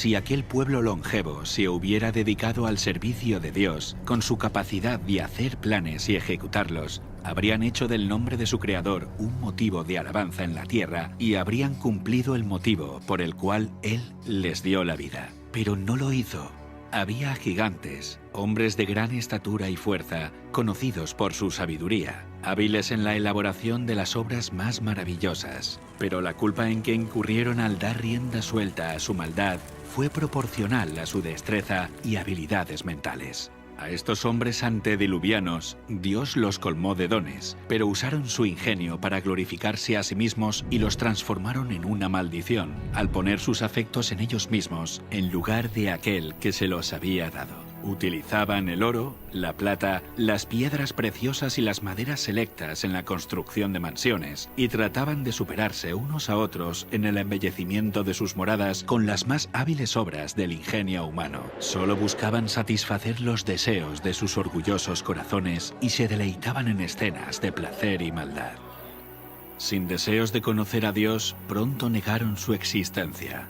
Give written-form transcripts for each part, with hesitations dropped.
Si aquel pueblo longevo se hubiera dedicado al servicio de Dios, con su capacidad de hacer planes y ejecutarlos, habrían hecho del nombre de su creador un motivo de alabanza en la tierra y habrían cumplido el motivo por el cual Él les dio la vida. Pero no lo hizo. Había gigantes, hombres de gran estatura y fuerza, conocidos por su sabiduría, hábiles en la elaboración de las obras más maravillosas. Pero la culpa en que incurrieron al dar rienda suelta a su maldad fue proporcional a su destreza y habilidades mentales. A estos hombres antediluvianos, Dios los colmó de dones, pero usaron su ingenio para glorificarse a sí mismos y los transformaron en una maldición, al poner sus afectos en ellos mismos, en lugar de aquel que se los había dado. Utilizaban el oro, la plata, las piedras preciosas y las maderas selectas en la construcción de mansiones, y trataban de superarse unos a otros en el embellecimiento de sus moradas con las más hábiles obras del ingenio humano. Solo buscaban satisfacer los deseos de sus orgullosos corazones y se deleitaban en escenas de placer y maldad. Sin deseos de conocer a Dios, pronto negaron su existencia.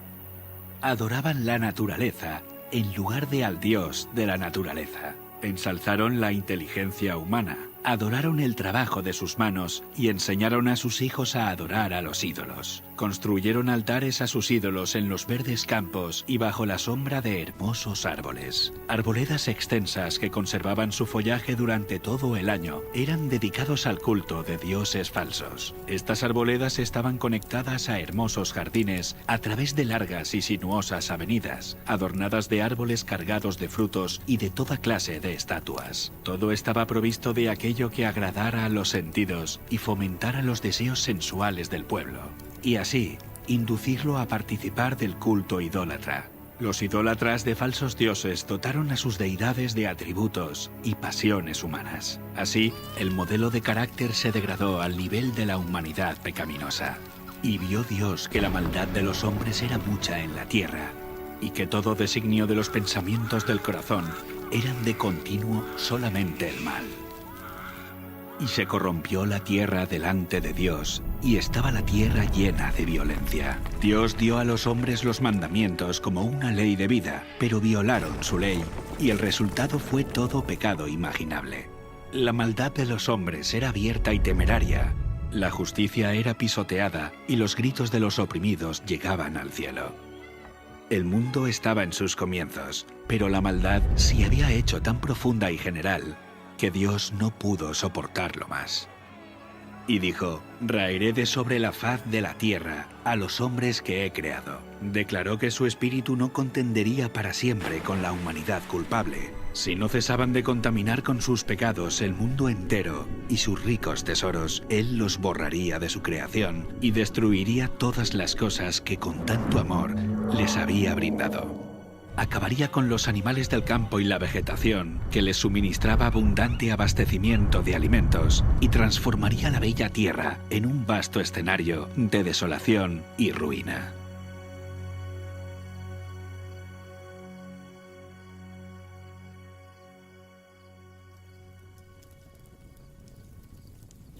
Adoraban la naturaleza en lugar de al Dios de la naturaleza. Ensalzaron la inteligencia humana, adoraron el trabajo de sus manos y enseñaron a sus hijos a adorar a los ídolos. Construyeron altares a sus ídolos en los verdes campos y bajo la sombra de hermosos árboles. Arboledas extensas que conservaban su follaje durante todo el año eran dedicados al culto de dioses falsos. Estas arboledas estaban conectadas a hermosos jardines a través de largas y sinuosas avenidas, adornadas de árboles cargados de frutos y de toda clase de estatuas. Todo estaba provisto de aquello que agradara a los sentidos y fomentara los deseos sensuales del pueblo, y así inducirlo a participar del culto idólatra. Los idólatras de falsos dioses dotaron a sus deidades de atributos y pasiones humanas. Así, el modelo de carácter se degradó al nivel de la humanidad pecaminosa. Y vio Dios que la maldad de los hombres era mucha en la tierra, y que todo designio de los pensamientos del corazón eran de continuo solamente el mal. Y se corrompió la tierra delante de Dios, y estaba la tierra llena de violencia. Dios dio a los hombres los mandamientos como una ley de vida, pero violaron su ley, y el resultado fue todo pecado imaginable. La maldad de los hombres era abierta y temeraria, la justicia era pisoteada, y los gritos de los oprimidos llegaban al cielo. El mundo estaba en sus comienzos, pero la maldad se había hecho tan profunda y general que Dios no pudo soportarlo más. Y dijo: raeré de sobre la faz de la tierra a los hombres que he creado. Declaró que su espíritu no contendería para siempre con la humanidad culpable. Si no cesaban de contaminar con sus pecados el mundo entero y sus ricos tesoros, Él los borraría de su creación y destruiría todas las cosas que con tanto amor les había brindado. Acabaría con los animales del campo y la vegetación, que les suministraba abundante abastecimiento de alimentos, y transformaría la bella tierra en un vasto escenario de desolación y ruina.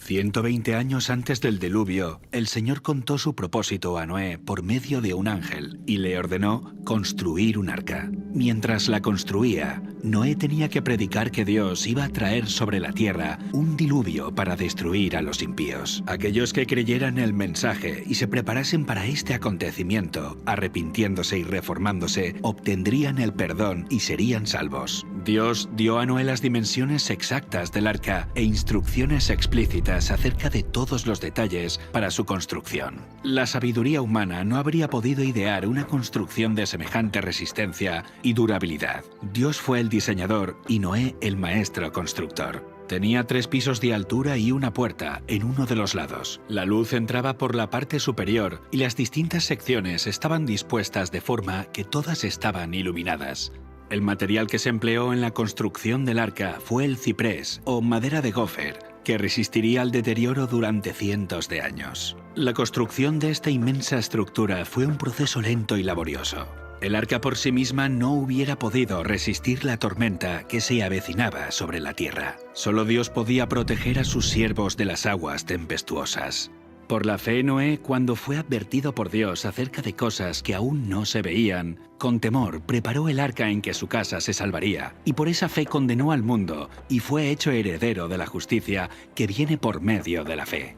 «120 años antes del diluvio, el Señor contó su propósito a Noé por medio de un ángel y le ordenó construir un arca. Mientras la construía, Noé tenía que predicar que Dios iba a traer sobre la tierra un diluvio para destruir a los impíos. Aquellos que creyeran el mensaje y se preparasen para este acontecimiento, arrepintiéndose y reformándose, obtendrían el perdón y serían salvos. Dios dio a Noé las dimensiones exactas del arca e instrucciones explícitas acerca de todos los detalles para su construcción. La sabiduría humana no habría podido idear una construcción de semejante resistencia y durabilidad. Dios fue el diseñador y Noé el maestro constructor. Tenía 3 pisos de altura y una puerta en uno de los lados. La luz entraba por la parte superior y las distintas secciones estaban dispuestas de forma que todas estaban iluminadas. El material que se empleó en la construcción del arca fue el ciprés o madera de gofer, que resistiría al deterioro durante cientos de años. La construcción de esta inmensa estructura fue un proceso lento y laborioso. El arca por sí misma no hubiera podido resistir la tormenta que se avecinaba sobre la tierra. Solo Dios podía proteger a sus siervos de las aguas tempestuosas. Por la fe, Noé, cuando fue advertido por Dios acerca de cosas que aún no se veían, con temor preparó el arca en que su casa se salvaría, y por esa fe condenó al mundo y fue hecho heredero de la justicia que viene por medio de la fe.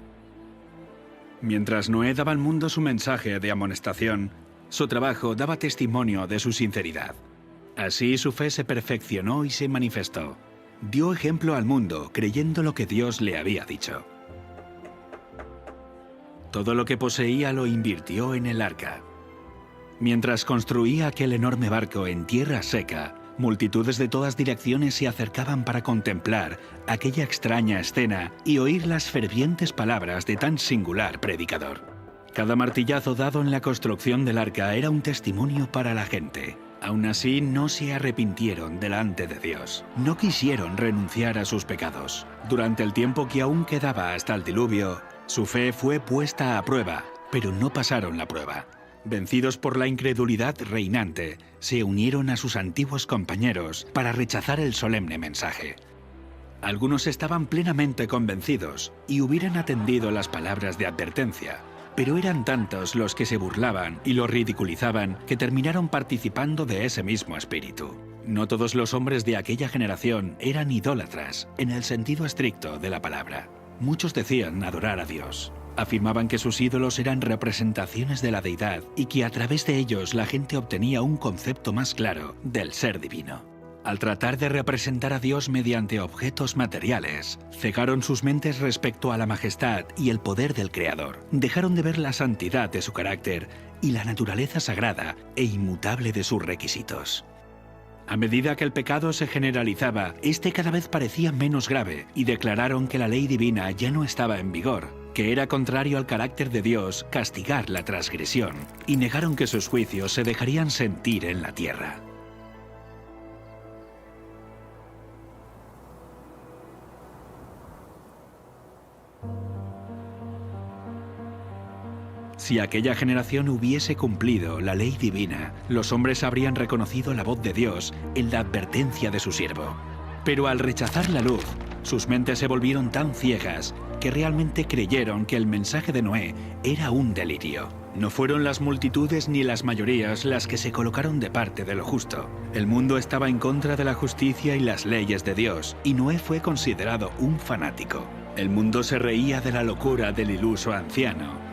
Mientras Noé daba al mundo su mensaje de amonestación, su trabajo daba testimonio de su sinceridad. Así su fe se perfeccionó y se manifestó. Dio ejemplo al mundo creyendo lo que Dios le había dicho. Todo lo que poseía lo invirtió en el arca. Mientras construía aquel enorme barco en tierra seca, multitudes de todas direcciones se acercaban para contemplar aquella extraña escena y oír las fervientes palabras de tan singular predicador. Cada martillazo dado en la construcción del arca era un testimonio para la gente. Aún así, no se arrepintieron delante de Dios. No quisieron renunciar a sus pecados. Durante el tiempo que aún quedaba hasta el diluvio, su fe fue puesta a prueba, pero no pasaron la prueba. Vencidos por la incredulidad reinante, se unieron a sus antiguos compañeros para rechazar el solemne mensaje. Algunos estaban plenamente convencidos y hubieran atendido las palabras de advertencia, pero eran tantos los que se burlaban y lo ridiculizaban que terminaron participando de ese mismo espíritu. No todos los hombres de aquella generación eran idólatras, en el sentido estricto de la palabra. Muchos decían adorar a Dios. Afirmaban que sus ídolos eran representaciones de la deidad y que a través de ellos la gente obtenía un concepto más claro del ser divino. Al tratar de representar a Dios mediante objetos materiales, cegaron sus mentes respecto a la majestad y el poder del Creador. Dejaron de ver la santidad de su carácter y la naturaleza sagrada e inmutable de sus requisitos. A medida que el pecado se generalizaba, este cada vez parecía menos grave y declararon que la ley divina ya no estaba en vigor, que era contrario al carácter de Dios castigar la transgresión, y negaron que sus juicios se dejarían sentir en la tierra. Si aquella generación hubiese cumplido la ley divina, los hombres habrían reconocido la voz de Dios en la advertencia de su siervo. Pero al rechazar la luz, sus mentes se volvieron tan ciegas que realmente creyeron que el mensaje de Noé era un delirio. No fueron las multitudes ni las mayorías las que se colocaron de parte de lo justo. El mundo estaba en contra de la justicia y las leyes de Dios, y Noé fue considerado un fanático. El mundo se reía de la locura del iluso anciano.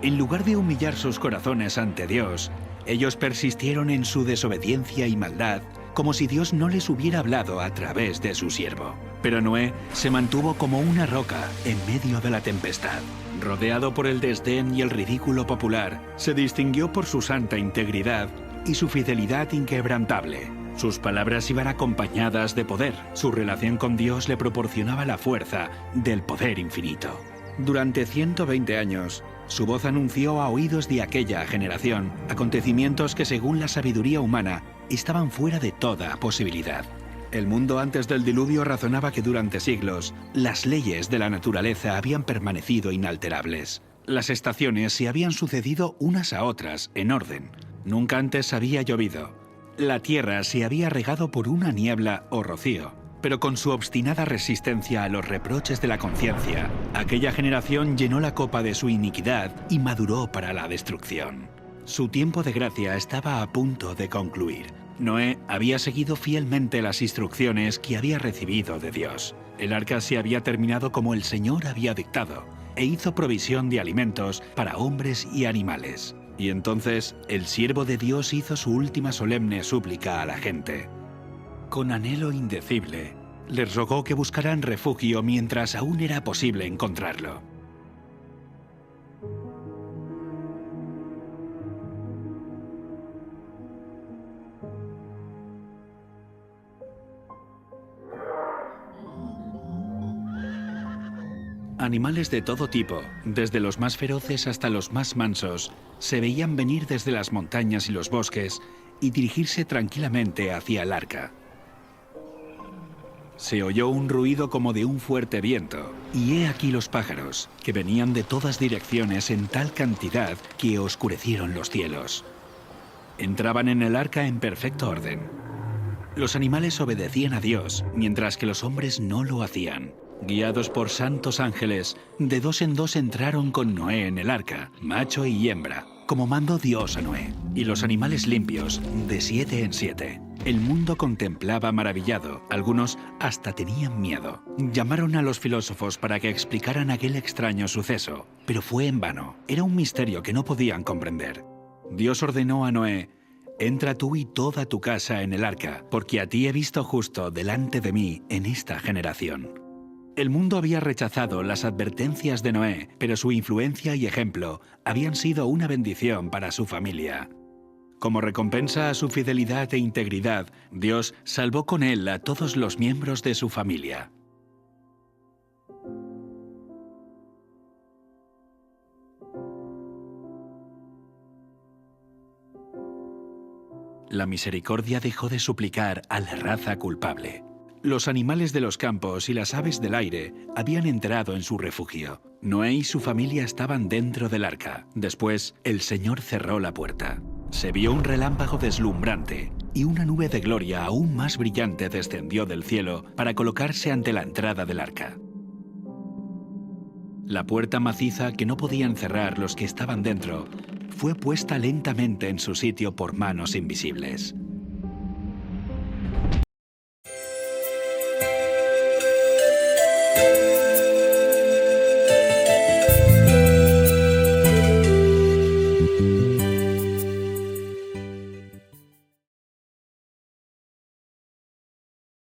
En lugar de humillar sus corazones ante Dios, ellos persistieron en su desobediencia y maldad, como si Dios no les hubiera hablado a través de su siervo. Pero Noé se mantuvo como una roca en medio de la tempestad. Rodeado por el desdén y el ridículo popular, se distinguió por su santa integridad y su fidelidad inquebrantable. Sus palabras iban acompañadas de poder. Su relación con Dios le proporcionaba la fuerza del poder infinito. Durante 120 años, su voz anunció a oídos de aquella generación acontecimientos que, según la sabiduría humana, estaban fuera de toda posibilidad. El mundo antes del diluvio razonaba que durante siglos las leyes de la naturaleza habían permanecido inalterables. Las estaciones se habían sucedido unas a otras en orden. Nunca antes había llovido. La tierra se había regado por una niebla o rocío. Pero con su obstinada resistencia a los reproches de la conciencia, aquella generación llenó la copa de su iniquidad y maduró para la destrucción. Su tiempo de gracia estaba a punto de concluir. Noé había seguido fielmente las instrucciones que había recibido de Dios. El arca se había terminado como el Señor había dictado, e hizo provisión de alimentos para hombres y animales. Y entonces el siervo de Dios hizo su última solemne súplica a la gente. Con anhelo indecible, les rogó que buscaran refugio mientras aún era posible encontrarlo. Animales de todo tipo, desde los más feroces hasta los más mansos, se veían venir desde las montañas y los bosques y dirigirse tranquilamente hacia el arca. Se oyó un ruido como de un fuerte viento, y he aquí los pájaros, que venían de todas direcciones en tal cantidad que oscurecieron los cielos. Entraban en el arca en perfecto orden. Los animales obedecían a Dios, mientras que los hombres no lo hacían. Guiados por santos ángeles, de dos en dos entraron con Noé en el arca, macho y hembra, como mandó Dios a Noé, y los animales limpios, de 7 en 7. El mundo contemplaba maravillado, algunos hasta tenían miedo. Llamaron a los filósofos para que explicaran aquel extraño suceso, pero fue en vano, era un misterio que no podían comprender. Dios ordenó a Noé: entra tú y toda tu casa en el arca, porque a ti he visto justo delante de mí en esta generación. El mundo había rechazado las advertencias de Noé, pero su influencia y ejemplo habían sido una bendición para su familia. Como recompensa a su fidelidad e integridad, Dios salvó con él a todos los miembros de su familia. La misericordia dejó de suplicar a la raza culpable. Los animales de los campos y las aves del aire habían entrado en su refugio. Noé y su familia estaban dentro del arca. Después, el Señor cerró la puerta. Se vio un relámpago deslumbrante y una nube de gloria aún más brillante descendió del cielo para colocarse ante la entrada del arca. La puerta maciza que no podían cerrar los que estaban dentro fue puesta lentamente en su sitio por manos invisibles.